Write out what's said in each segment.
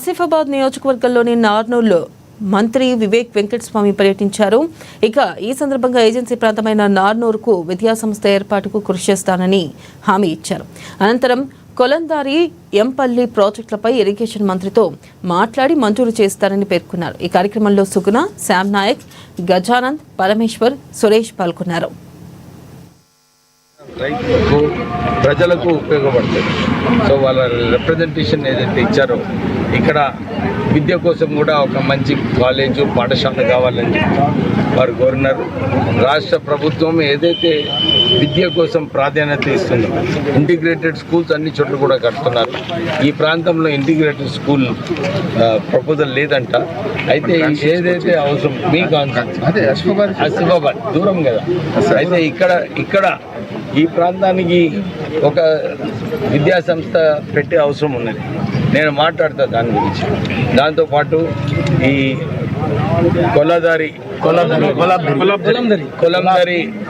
ఆసిఫాబాద్ నియోజకవర్గంలోని నార్నూల్లో మంత్రి వివేక్ వెంకటస్వామి పర్యటించారు. ఇక ఈ సందర్భంగా ఏజెన్సీ ప్రాంతమైన నార్నూరుకు విద్యాసంస్థ ఏర్పాటుకు కృషి చేస్తానని హామీ ఇచ్చారు. అనంతరం కొలందారి ఎంపల్లి ప్రాజెక్టులపై ఇరిగేషన్ మంత్రితో మాట్లాడి మంజూరు చేస్తారని పేర్కొన్నారు. ఈ కార్యక్రమంలో సుగుణ, శ్యామ్ నాయక్, గజానంద్, పరమేశ్వర్, సురేష్ పాల్గొన్నారు. రైతులకు ప్రజలకు ఉపయోగపడుతుంది. సో వాళ్ళ రిప్రజెంటేషన్ ఏదైతే ఇచ్చారో ఇక్కడ విద్య కోసం కూడా ఒక మంచి కాలేజు పాఠశాల కావాలని వారు కోరినారు. రాష్ట్ర ప్రభుత్వం ఏదైతే విద్య కోసం ప్రాధాన్యత ఇస్తుందో ఇంటిగ్రేటెడ్ స్కూల్స్ అన్ని చోట్ల కూడా కడుతున్నారు. ఈ ప్రాంతంలో ఇంటిగ్రేటెడ్ స్కూల్ ప్రపోజల్ లేదంట. అయితే ఏదైతే అవసరం మీ కాన్సెప్ట్ ఆసిఫాబాద్ దూరం కదా, అయితే ఇక్కడ ఈ ప్రాంతానికి ఒక విద్యా సంస్థ పెట్టే అవసరం ఉన్నది. నేను మాట్లాడతా దాని గురించి. దాంతోపాటు ఈ కొలందారి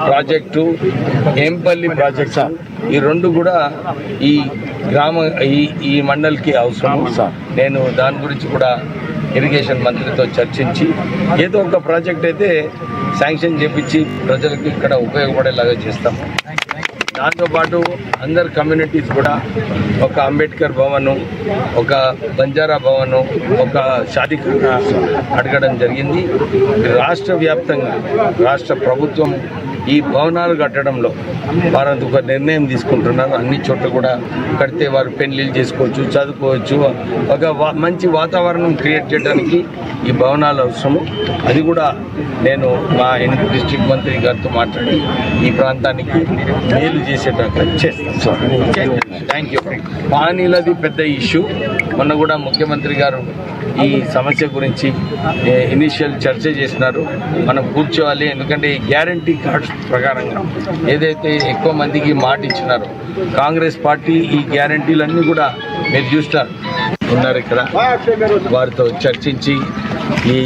ప్రాజెక్టు, ఏంపల్లి ప్రాజెక్టు, ఈ రెండు కూడా ఈ ఈ మండలికి అవసరం. నేను దాని గురించి కూడా ఇరిగేషన్ మంత్రితో చర్చించి ఏదో ఒక ప్రాజెక్ట్ అయితే శాంక్షన్ చేపించి ప్రజలకు ఇక్కడ ఉపయోగపడేలాగా చేస్తాము. దాంతోపాటు అందరు కమ్యూనిటీస్ కూడా ఒక అంబేద్కర్ భవను, ఒక బంజారా భవను, ఒక షాదీఖానా అడగడం జరిగింది. రాష్ట్ర వ్యాప్తంగా రాష్ట్ర ప్రభుత్వం ఈ భవనాలు కట్టడంలో వారు ఒక నిర్ణయం తీసుకుంటున్నారు. అన్ని చోట్ల కూడా కడితే వారు పెళ్లిళ్ళు చేసుకోవచ్చు, చదువుకోవచ్చు. ఒక మంచి వాతావరణం క్రియేట్ చేయడానికి ఈ భవనాలు అవసరము. అది కూడా నేను మా డిస్ట్రిక్ట్ మంత్రి గారితో మాట్లాడి ఈ ప్రాంతానికి మేలు చేసేటట్టు చేస్తాను. Thank you. పానీలది పెద్ద ఇష్యూ. మొన్న కూడా ముఖ్యమంత్రి గారు ఈ సమస్య గురించి ఇనిషియల్ చర్చ చేసినారు. మనం కూర్చోవాలి, ఎందుకంటే ఈ గ్యారంటీ కార్డ్స్ ప్రకారంగా ఏదైతే ఎక్కువ మందికి మాట ఇచ్చినారో కాంగ్రెస్ పార్టీ ఈ గ్యారంటీలన్నీ కూడా మీరు చూస్తారు ఉన్నారు ఇక్కడ. వారితో చర్చించి ఈ